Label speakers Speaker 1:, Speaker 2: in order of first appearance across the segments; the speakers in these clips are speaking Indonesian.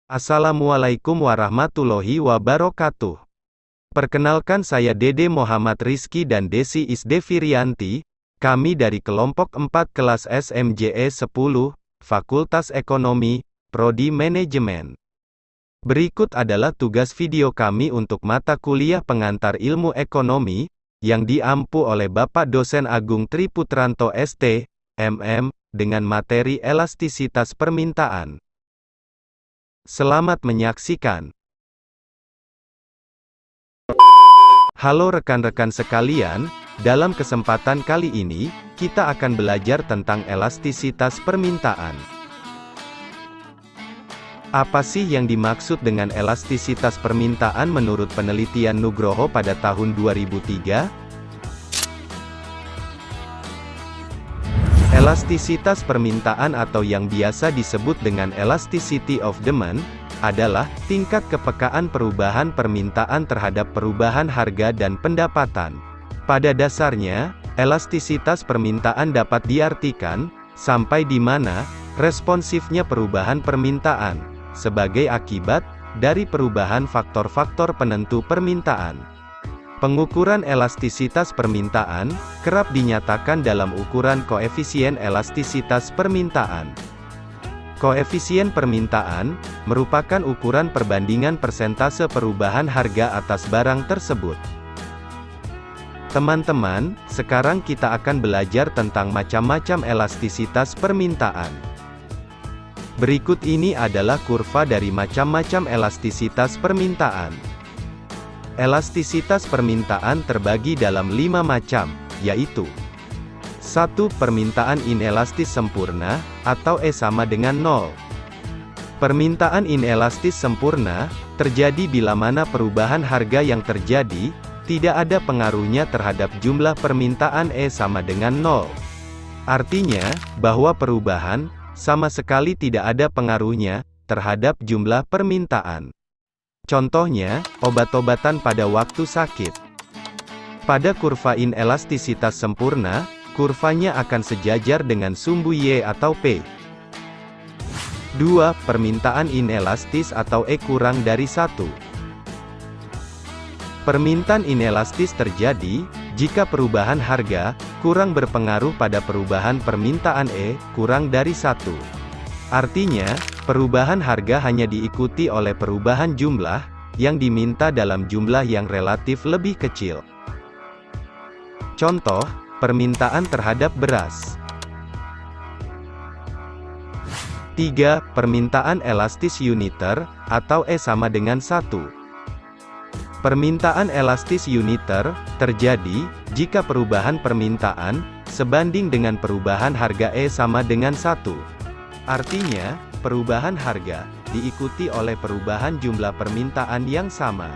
Speaker 1: Assalamualaikum warahmatullahi wabarakatuh. Perkenalkan, saya Dede Muhammad Rizky dan Desi Isdevirianti. Kami dari kelompok 4 kelas SMJE 10, Fakultas Ekonomi, Prodi Manajemen. Berikut adalah tugas video kami untuk mata kuliah pengantar ilmu ekonomi, yang diampu oleh Bapak Dosen Agung Triputranto ST, MM, dengan materi elastisitas permintaan. Selamat menyaksikan. Halo rekan-rekan sekalian, dalam kesempatan kali ini, kita akan belajar tentang elastisitas permintaan. Apa sih yang dimaksud dengan elastisitas permintaan menurut penelitian Nugroho pada tahun 2003? Elastisitas permintaan atau yang biasa disebut dengan elasticity of demand, adalah tingkat kepekaan perubahan permintaan terhadap perubahan harga dan pendapatan. Pada dasarnya, elastisitas permintaan dapat diartikan, sampai di mana, responsifnya perubahan permintaan, sebagai akibat, dari perubahan faktor-faktor penentu permintaan. Pengukuran elastisitas permintaan, kerap dinyatakan dalam ukuran koefisien elastisitas permintaan. Koefisien permintaan, merupakan ukuran perbandingan persentase perubahan harga atas barang tersebut. Teman-teman, sekarang kita akan belajar tentang macam-macam elastisitas permintaan. Berikut ini adalah kurva dari macam-macam elastisitas permintaan. Elastisitas permintaan terbagi dalam 5 macam, yaitu 1. Permintaan inelastis sempurna, atau E sama dengan 0. Permintaan inelastis sempurna, terjadi bila mana perubahan harga yang terjadi, tidak ada pengaruhnya terhadap jumlah permintaan E sama dengan 0. Artinya, bahwa perubahan, sama sekali tidak ada pengaruhnya, terhadap jumlah permintaan. Contohnya, obat-obatan pada waktu sakit. Pada kurva inelastisitas sempurna, kurvanya akan sejajar dengan sumbu Y atau P. 2. Permintaan inelastis atau E kurang dari 1. Permintaan inelastis terjadi, jika perubahan harga, kurang berpengaruh pada perubahan permintaan E, kurang dari 1. Artinya, perubahan harga hanya diikuti oleh perubahan jumlah, yang diminta dalam jumlah yang relatif lebih kecil. Contoh, permintaan terhadap beras. 3. Permintaan elastis uniter, atau E sama dengan 1. Permintaan elastis uniter, terjadi, jika perubahan permintaan, sebanding dengan perubahan harga E sama dengan 1. Artinya, perubahan harga, diikuti oleh perubahan jumlah permintaan yang sama.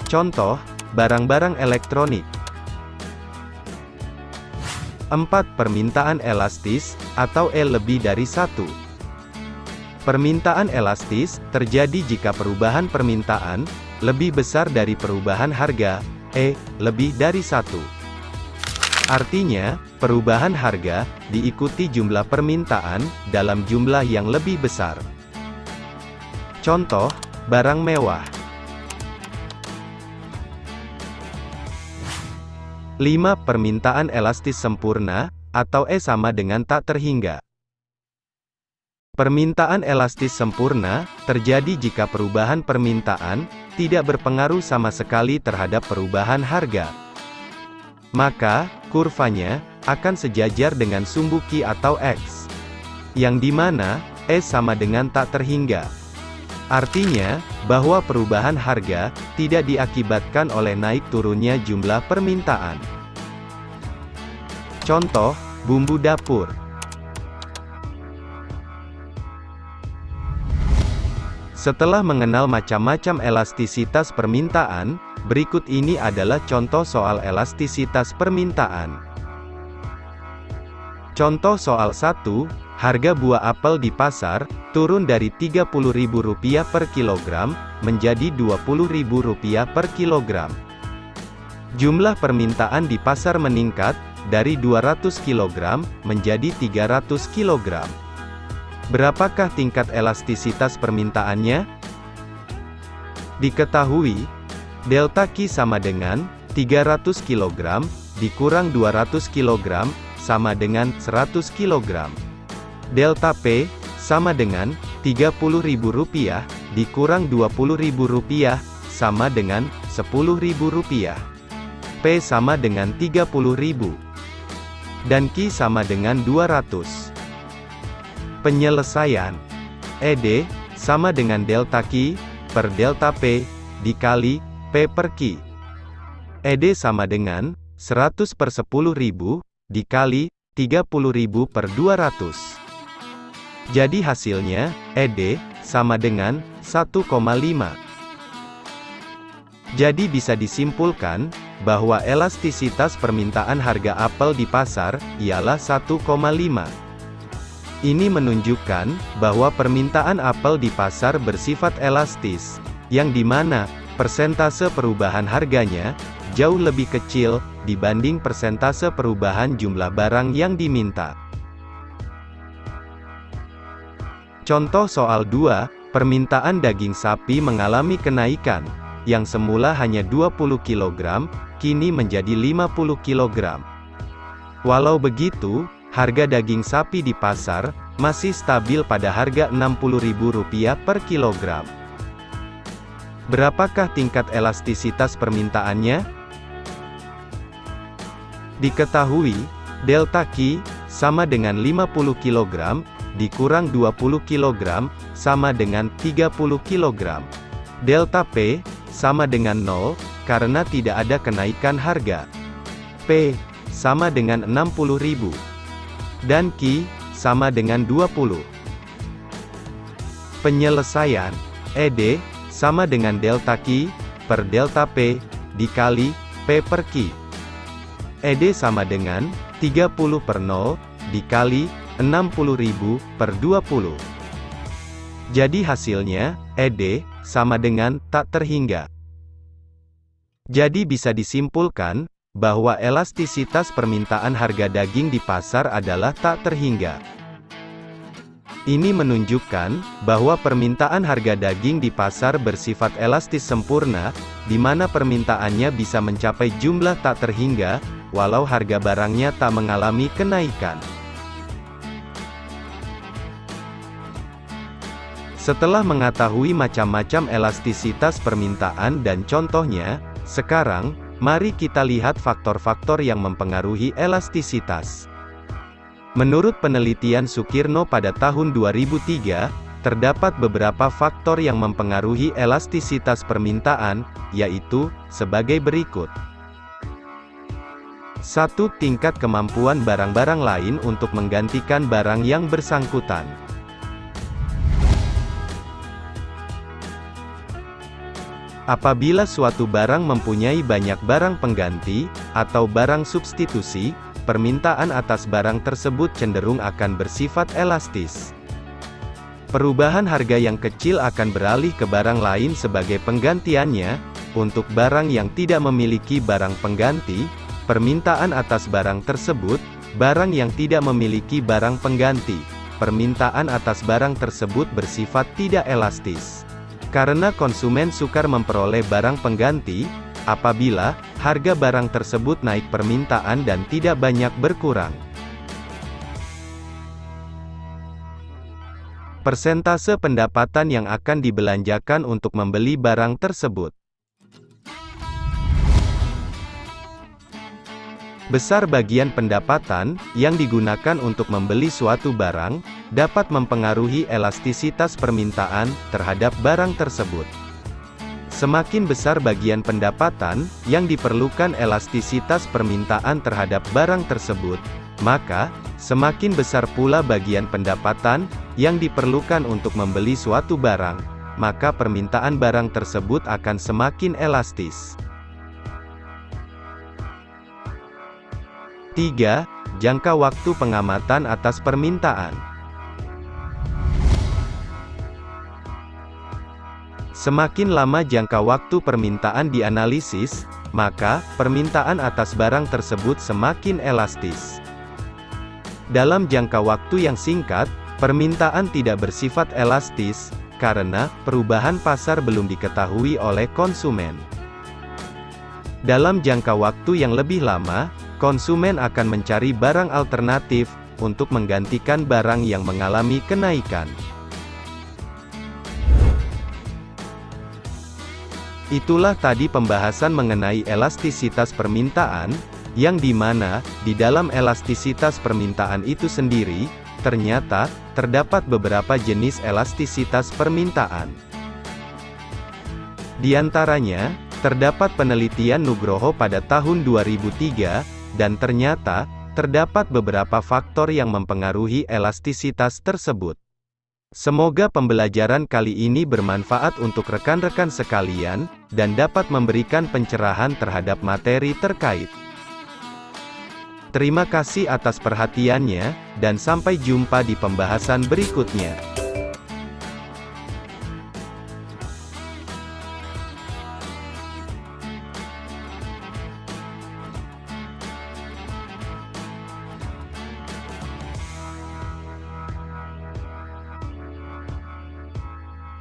Speaker 1: Contoh, barang-barang elektronik. 4. Permintaan elastis, atau E lebih dari 1. Permintaan elastis, terjadi jika perubahan permintaan, lebih besar dari perubahan harga, E, lebih dari 1. Artinya, perubahan harga, diikuti jumlah permintaan, dalam jumlah yang lebih besar. Contoh, barang mewah. 5. Permintaan elastis sempurna, atau E sama dengan tak terhingga. Permintaan elastis sempurna, terjadi jika perubahan permintaan, tidak berpengaruh sama sekali terhadap perubahan harga. Maka, kurvanya, akan sejajar dengan sumbu Q atau X. Yang dimana, E sama dengan tak terhingga. Artinya, bahwa perubahan harga, tidak diakibatkan oleh naik turunnya jumlah permintaan. Contoh, bumbu dapur. Setelah mengenal macam-macam elastisitas permintaan, berikut ini adalah contoh soal elastisitas permintaan. Contoh soal 1, harga buah apel di pasar, turun dari Rp30.000 per kilogram, menjadi Rp20.000 per kilogram. Jumlah permintaan di pasar meningkat, dari 200 kg, menjadi 300 kg. Berapakah tingkat elastisitas permintaannya? Diketahui, delta Q sama dengan 300 kg, dikurang 200 kg, sama dengan 100 kg. Delta P, sama dengan Rp30.000, dikurang Rp20.000, sama dengan Rp10.000. P sama dengan 30.000. Dan Q sama dengan 200. Penyelesaian. ED, sama dengan delta Q, per delta P, dikali, P per Q. ED sama dengan, 100 per 10.000, dikali, 30.000 per 200. Jadi hasilnya, ED, sama dengan, 1,5. Jadi bisa disimpulkan, bahwa elastisitas permintaan harga apel di pasar, ialah 1,5. Ini menunjukkan, bahwa permintaan apel di pasar bersifat elastis, yang dimana, persentase perubahan harganya, jauh lebih kecil, dibanding persentase perubahan jumlah barang yang diminta. Contoh soal 2, permintaan daging sapi mengalami kenaikan, yang semula hanya 20 kg, kini menjadi 50 kg. Walau begitu, harga daging sapi di pasar, masih stabil pada harga Rp60.000 per kilogram. Berapakah tingkat elastisitas permintaannya? Diketahui, delta Q, sama dengan 50 kg, dikurang 20 kg, sama dengan 30 kg. Delta P, sama dengan 0, karena tidak ada kenaikan harga. P, sama dengan 60.000. Dan Q, sama dengan 20. Penyelesaian. ED, sama dengan delta Q, per delta P, dikali, P per Q. ED sama dengan, 30 per 0, dikali, 60.000 per 20. Jadi hasilnya, ED, sama dengan, tak terhingga. Jadi bisa disimpulkan, bahwa elastisitas permintaan harga daging di pasar adalah tak terhingga. Ini menunjukkan, bahwa permintaan harga daging di pasar bersifat elastis sempurna, di mana permintaannya bisa mencapai jumlah tak terhingga, walau harga barangnya tak mengalami kenaikan. Setelah mengetahui macam-macam elastisitas permintaan dan contohnya, sekarang, mari kita lihat faktor-faktor yang mempengaruhi elastisitas. Menurut penelitian Sukirno pada tahun 2003, terdapat beberapa faktor yang mempengaruhi elastisitas permintaan, yaitu, sebagai berikut. 1. Tingkat kemampuan barang-barang lain untuk menggantikan barang yang bersangkutan. Apabila suatu barang mempunyai banyak barang pengganti, atau barang substitusi, permintaan atas barang tersebut cenderung akan bersifat elastis. Perubahan harga yang kecil akan beralih ke barang lain sebagai penggantiannya. Untuk barang yang tidak memiliki barang pengganti, permintaan atas barang tersebut, barang yang tidak memiliki barang pengganti, permintaan atas barang tersebut bersifat tidak elastis. Karena konsumen sukar memperoleh barang pengganti, apabila harga barang tersebut naik permintaan dan tidak banyak berkurang. Persentase pendapatan yang akan dibelanjakan untuk membeli barang tersebut. Besar bagian pendapatan yang digunakan untuk membeli suatu barang dapat mempengaruhi elastisitas permintaan terhadap barang tersebut. Semakin besar bagian pendapatan yang diperlukan elastisitas permintaan terhadap barang tersebut, maka semakin besar pula bagian pendapatan yang diperlukan untuk membeli suatu barang, maka permintaan barang tersebut akan semakin elastis. 3. Jangka waktu pengamatan atas permintaan. Semakin lama jangka waktu permintaan dianalisis, maka permintaan atas barang tersebut semakin elastis. Dalam jangka waktu yang singkat, Permintaan tidak bersifat elastis, karena perubahan pasar belum diketahui oleh konsumen. Dalam jangka waktu yang lebih lama, konsumen akan mencari barang alternatif untuk menggantikan barang yang mengalami kenaikan. Itulah tadi pembahasan mengenai elastisitas permintaan, yang dimana, di dalam elastisitas permintaan itu sendiri, ternyata, terdapat beberapa jenis elastisitas permintaan. Di antaranya, terdapat penelitian Nugroho pada tahun 2003, dan ternyata, terdapat beberapa faktor yang mempengaruhi elastisitas tersebut. Semoga pembelajaran kali ini bermanfaat untuk rekan-rekan sekalian, dan dapat memberikan pencerahan terhadap materi terkait. Terima kasih atas perhatiannya, dan sampai jumpa di pembahasan berikutnya.